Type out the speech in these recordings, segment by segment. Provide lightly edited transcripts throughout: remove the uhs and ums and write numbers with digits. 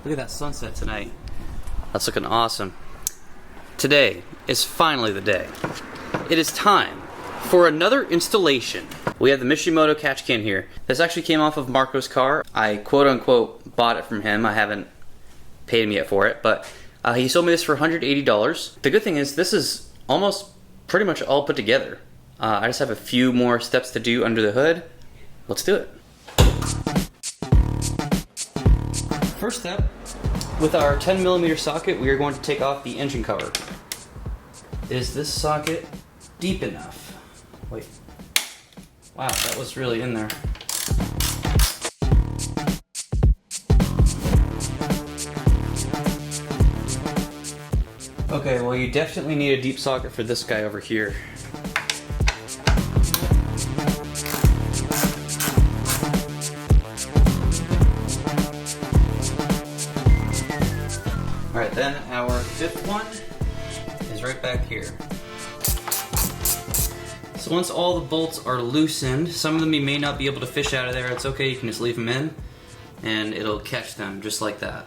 Look at that sunset tonight. That's looking awesome. Today is finally the day. It is time for another installation. We have the Mishimoto catch can here. This actually came off of Marco's car. I quote unquote bought it from him. I haven't paid him yet for it, but he sold me this for $180. The good thing is this is almost pretty much all put together. I just have a few more steps to do under the hood. Let's do it. First step, with our 10mm socket, we are going to take off the engine cover. Is this socket deep enough? Wait. Wow, that was really in there. Okay, well you definitely need a deep socket for this guy over here. Alright, then our fifth one is right back here. So once all the bolts are loosened, some of them you may not be able to fish out of there. It's okay, you can just leave them in and it'll catch them just like that.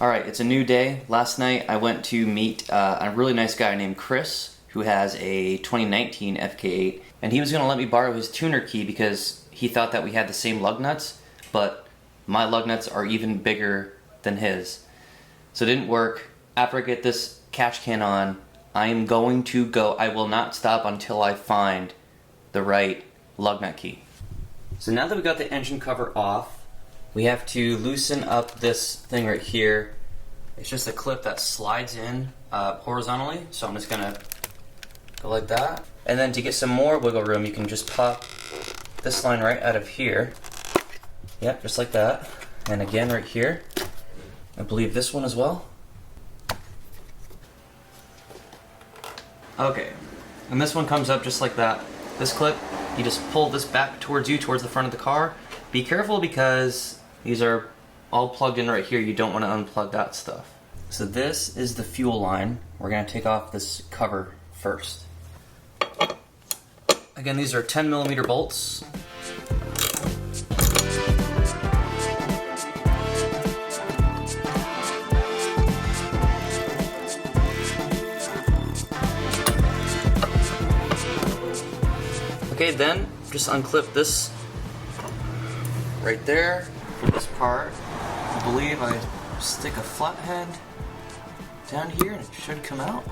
Alright, it's a new day. Last night I went to meet a really nice guy named Chris who has a 2019 FK8, and he was going to let me borrow his tuner key because he thought that we had the same lug nuts, but my lug nuts are even bigger than his. So it didn't work. After I get this catch can on, I am going to go. I will not stop until I find the right lug nut key. So now that we got the engine cover off, we have to loosen up this thing right here. It's just a clip that slides in horizontally, so I'm just gonna go like that. And then to get some more wiggle room, you can just pop this line right out of here. Yep, just like that. And again right here. I believe this one as well. Okay, and this one comes up just like that. This clip, you just pull this back towards you, towards the front of the car. Be careful because these are all plugged in right here. You don't want to unplug that stuff. So this is the fuel line. We're going to take off this cover first. Again, these are 10mm bolts. Okay, then just unclip this right there for this part. I believe I stick a flathead down here and it should come out.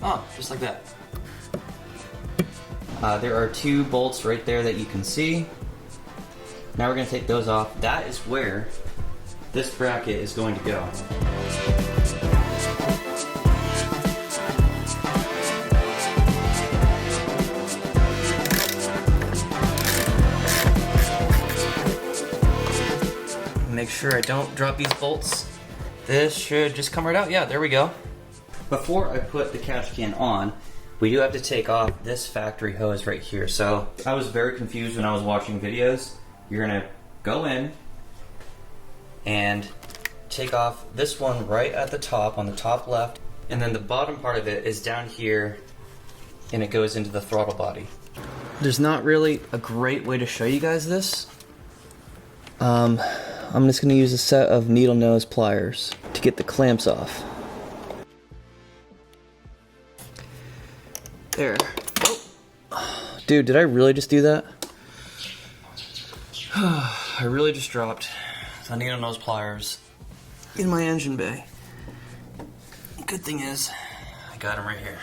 Oh, just like that. There are two bolts right there that you can see. Now we're going to take those off. That is where this bracket is going to go. Make sure I don't drop these bolts. This should just come right out. Yeah, there we go. Before I put the catch can on, we do have to take off this factory hose right here. So I was very confused when I was watching videos. You're gonna go in and take off this one right at the top, on the top left, and then the bottom part of it is down here and it goes into the throttle body. There's not really a great way to show you guys this. I'm just going to use a set of needle nose pliers to get the clamps off. There. Oh. Dude, did I really just do that? I really just dropped the needle nose pliers in my engine bay. Good thing is, I got them right here.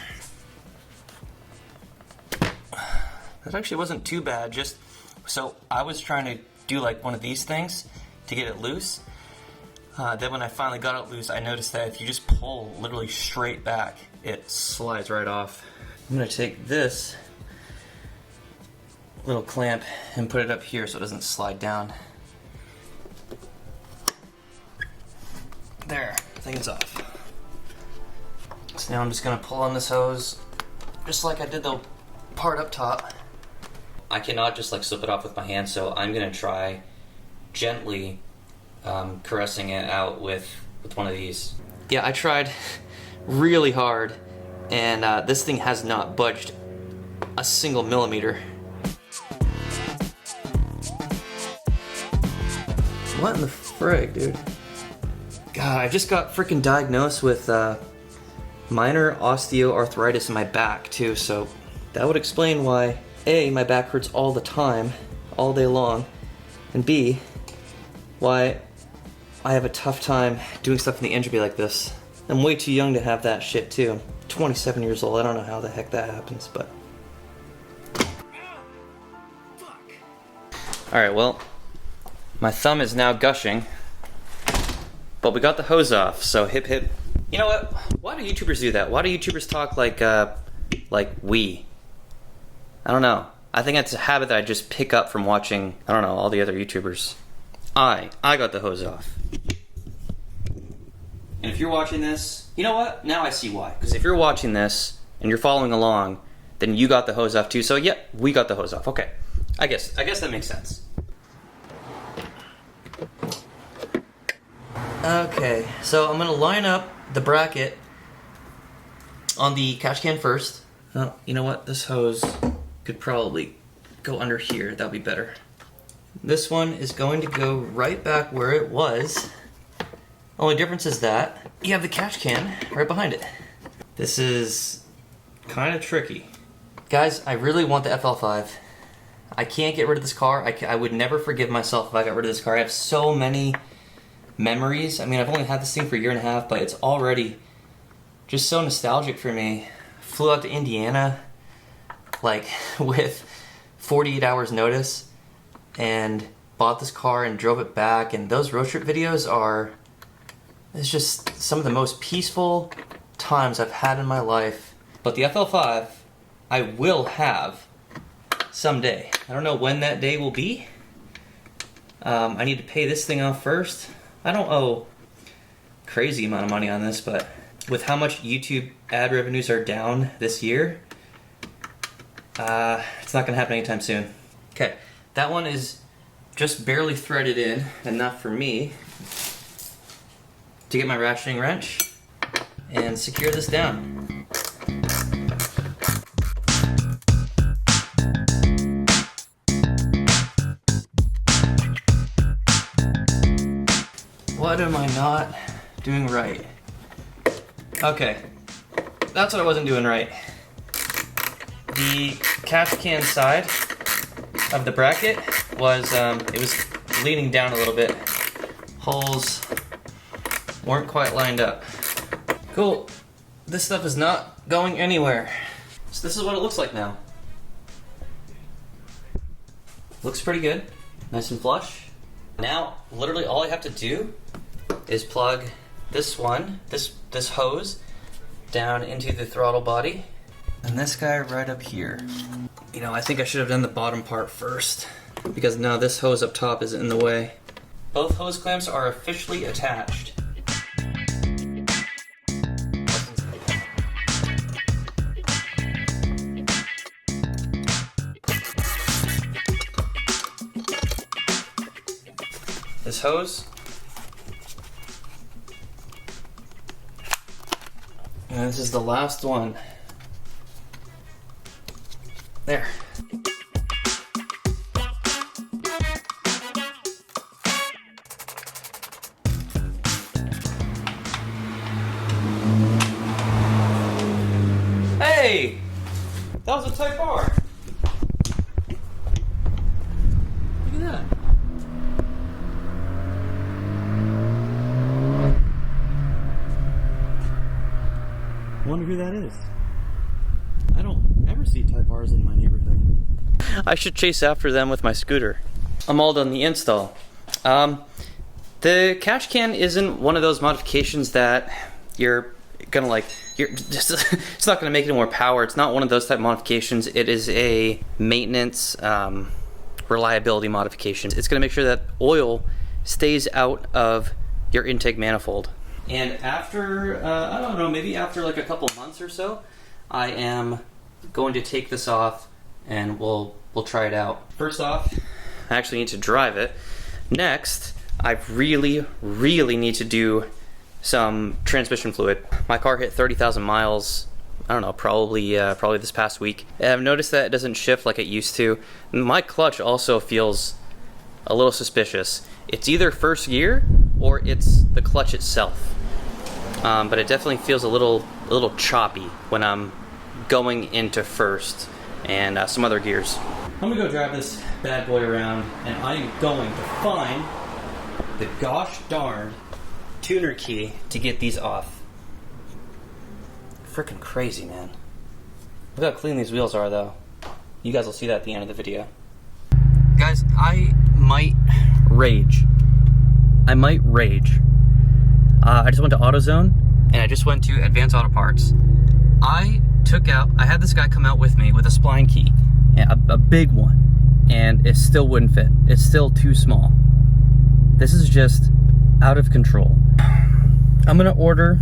That actually wasn't too bad. Just so I was trying to do like one of these things to get it loose. Then when I finally got it loose, I noticed that if you just pull literally straight back, it slides right off. I'm gonna take this little clamp and put it up here so it doesn't slide down. There, I think it's off. So now I'm just gonna pull on this hose, just like I did the part up top. I cannot just like slip it off with my hand, so I'm gonna try gently caressing it out with one of these. Yeah, I tried really hard, and this thing has not budged a single millimeter. What in the frig, dude? God, I just got freaking diagnosed with minor osteoarthritis in my back too, so that would explain why A, my back hurts all the time, all day long, and B, why I have a tough time doing stuff in the entropy like this. I'm way too young to have that shit too. I'm 27 years old, I don't know how the heck that happens, but... Alright, well, my thumb is now gushing, but we got the hose off, so hip hip. You know what? Why do YouTubers do that? Why do YouTubers talk like we? I don't know. I think that's a habit that I just pick up from watching, I don't know, all the other YouTubers. I got the hose off. And if you're watching this, you know what? Now I see why. Because if you're watching this and you're following along, then you got the hose off too. So yeah, we got the hose off. Okay. I guess that makes sense. Okay, so I'm gonna line up the bracket on the catch can first. Oh, you know what? This hose could probably go under here. That'll be better. This one is going to go right back where it was. Only difference is that you have the catch can right behind it. This is kind of tricky. Guys, I really want the FL5. I can't get rid of this car. I would never forgive myself if I got rid of this car. I have so many memories. I mean, I've only had this thing for a year and a half, but it's already just so nostalgic for me. Flew out to Indiana, like, with 48 hours notice, and bought this car and drove it back, and those road trip videos are, it's just some of the most peaceful times I've had in my life. But the FL5, I will have someday. I don't know when that day will be. I need to pay this thing off first. I don't owe crazy amount of money on this, but with how much YouTube ad revenues are down this year, it's not gonna happen anytime soon. Okay, that one is just barely threaded in, enough for me to get my ratcheting wrench and secure this down. What am I not doing right? Okay, that's what I wasn't doing right. The catch can side of the bracket was, it was leaning down a little bit. Holes weren't quite lined up. Cool, this stuff is not going anywhere. So this is what it looks like now. Looks pretty good, nice and flush. Now, literally all I have to do is plug this one, this hose, down into the throttle body, and this guy right up here. You know, I think I should have done the bottom part first, because now this hose up top is in the way. Both hose clamps are officially attached. This hose, and this is the last one. There. Hey! That was a Type R. Look at that. I wonder who that is. I don't ever see Type R's in my neighborhood. I should chase after them with my scooter. I'm all done the install. The catch can isn't one of those modifications that you're gonna like, it's not gonna make it more power. It's not one of those type of modifications. It is a maintenance, reliability modification. It's gonna make sure that oil stays out of your intake manifold. And after, I don't know, maybe after like a couple months or so, I am going to take this off and we'll try it out. First off, I actually need to drive it. Next, I really need to do some transmission fluid. My car hit 30,000 miles, I don't know, probably this past week. And I've noticed that it doesn't shift like it used to. My clutch also feels a little suspicious. It's either first gear or it's the clutch itself. But it definitely feels a little choppy when I'm going into first and some other gears. I'm gonna go drive this bad boy around, and I'm going to find the gosh darn tuner key to get these off. Freaking crazy, man. Look how clean these wheels are, though. You guys will see that at the end of the video. Guys, I might rage. I just went to AutoZone, and I just went to Advanced Auto Parts. I had this guy come out with me with a spline key, a big one, and it still wouldn't fit. It's still too small. This is just out of control. I'm gonna order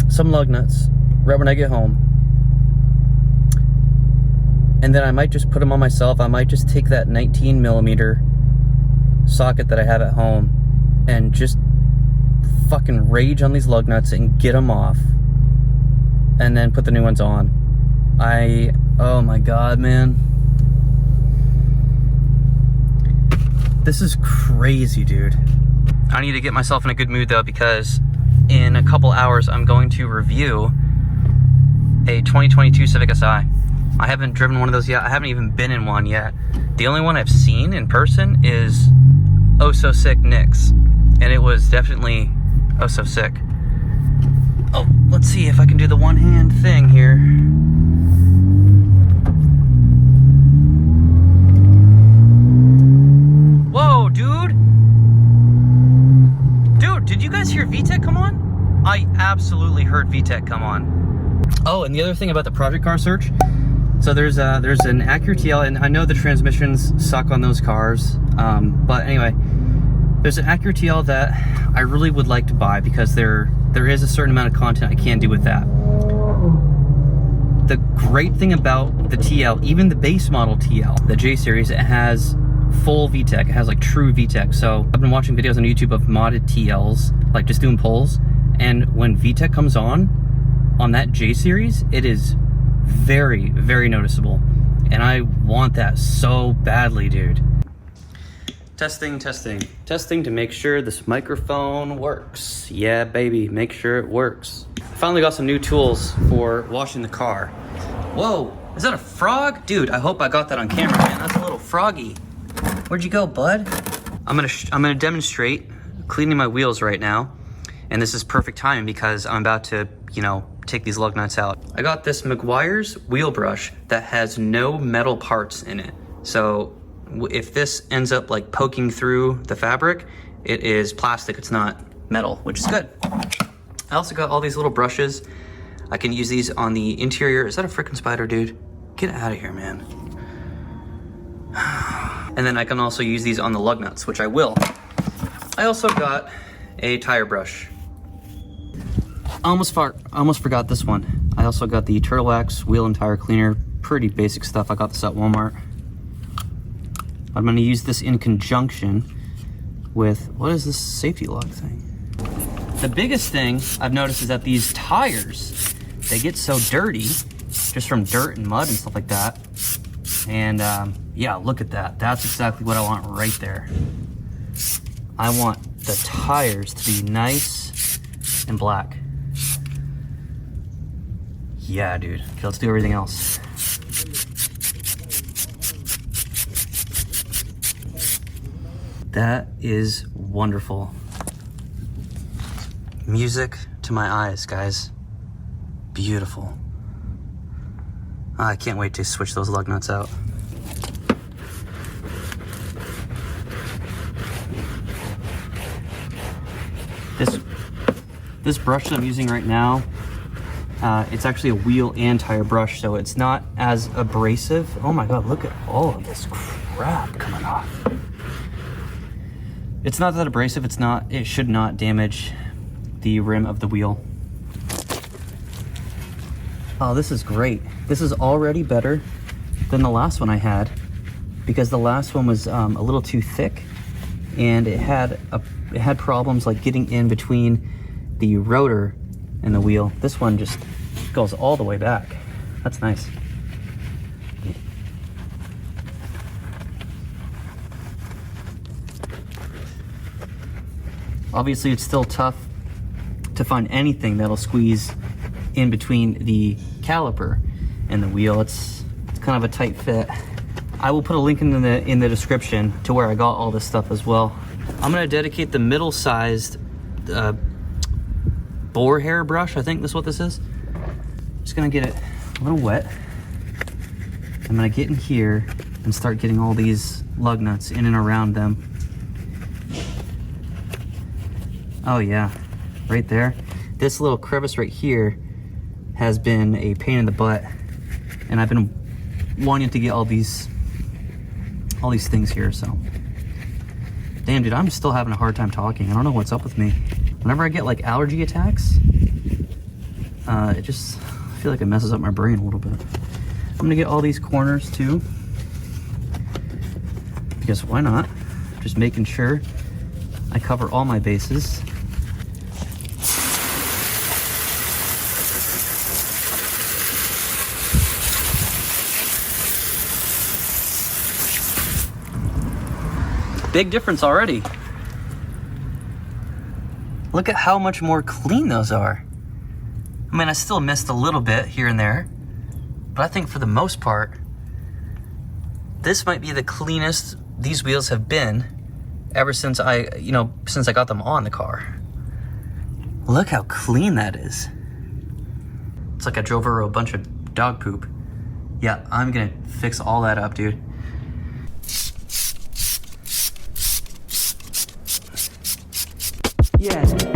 some lug nuts right when I get home, and then I might just put them on myself. I might just take that 19mm socket that I have at home and just fucking rage on these lug nuts and get them off, and then put the new ones on. Oh my god, man. This is crazy, dude. I need to get myself in a good mood though, because in a couple hours I'm going to review a 2022 Civic Si. I haven't driven one of those yet. I haven't even been in one yet. The only one I've seen in person is Oh So Sick Nick's, and it was definitely oh so sick. Oh, let's see if I can do the one hand thing here. Whoa, dude! Dude, did you guys hear VTEC come on? I absolutely heard VTEC come on. Oh, and the other thing about the project car search, so there's an Acura TL, and I know the transmissions suck on those cars, but anyway, there's an Acura TL that I really would like to buy because there is a certain amount of content I can do with that. The great thing about the TL, even the base model TL, the J series, it has full VTEC. It has like true VTEC. So I've been watching videos on YouTube of modded TLs, like just doing pulls, and when VTEC comes on that J series, it is very, very noticeable, and I want that so badly, dude. Testing to make sure this microphone works. Yeah, baby, make sure it works. I finally got some new tools for washing the car. Whoa, is that a frog? Dude, I hope I got that on camera, man. That's a little froggy. Where'd you go, bud? I'm gonna demonstrate cleaning my wheels right now, and this is perfect timing because I'm about to, take these lug nuts out. I got this Meguiar's wheel brush that has no metal parts in it. So if this ends up like poking through the fabric, it is plastic, it's not metal, which is good. I also got all these little brushes. I can use these on the interior. Is that a freaking spider, dude? Get out of here, man. And then I can also use these on the lug nuts, which I will. I also got a tire brush. I almost forgot this one. I also got the Turtle Wax wheel and tire cleaner. Pretty basic stuff. I got this at Walmart. I'm gonna use this in conjunction with, what is this safety lock thing? The biggest thing I've noticed is that these tires, they get so dirty just from dirt and mud and stuff like that. And yeah, look at that. That's exactly what I want right there. I want the tires to be nice and black. Yeah, dude. Okay, let's do everything else. That is wonderful. Music to my eyes, guys. Beautiful. I can't wait to switch those lug nuts out. This brush that I'm using right now, it's actually a wheel and tire brush, so it's not as abrasive. Oh my god, look at all of this crap coming off. It's not that abrasive. It should not damage the rim of the wheel. Oh, this is great. This is already better than the last one I had, because the last one was a little too thick, and it had problems like getting in between the rotor and the wheel. This one just goes all the way back. That's nice. Obviously it's still tough to find anything that'll squeeze in between the caliper and the wheel. It's kind of a tight fit. I will put a link in the description to where I got all this stuff as well. I'm gonna dedicate the middle-sized boar hair brush. I think that's what this is. Just gonna get it a little wet. I'm gonna get in here and start getting all these lug nuts in and around them. Oh yeah, right there. This little crevice right here has been a pain in the butt, and I've been wanting to get all these things here, so. Damn, dude, I'm still having a hard time talking. I don't know what's up with me. Whenever I get like allergy attacks, I feel like it messes up my brain a little bit. I'm gonna get all these corners too, because why not? Just making sure I cover all my bases. Big difference already. Look at how much more clean those are. I mean, I still missed a little bit here and there, but I think for the most part, this might be the cleanest these wheels have been ever since since I got them on the car. Look how clean that is. It's like I drove over a bunch of dog poop. Yeah, I'm gonna fix all that up, dude. Yeah.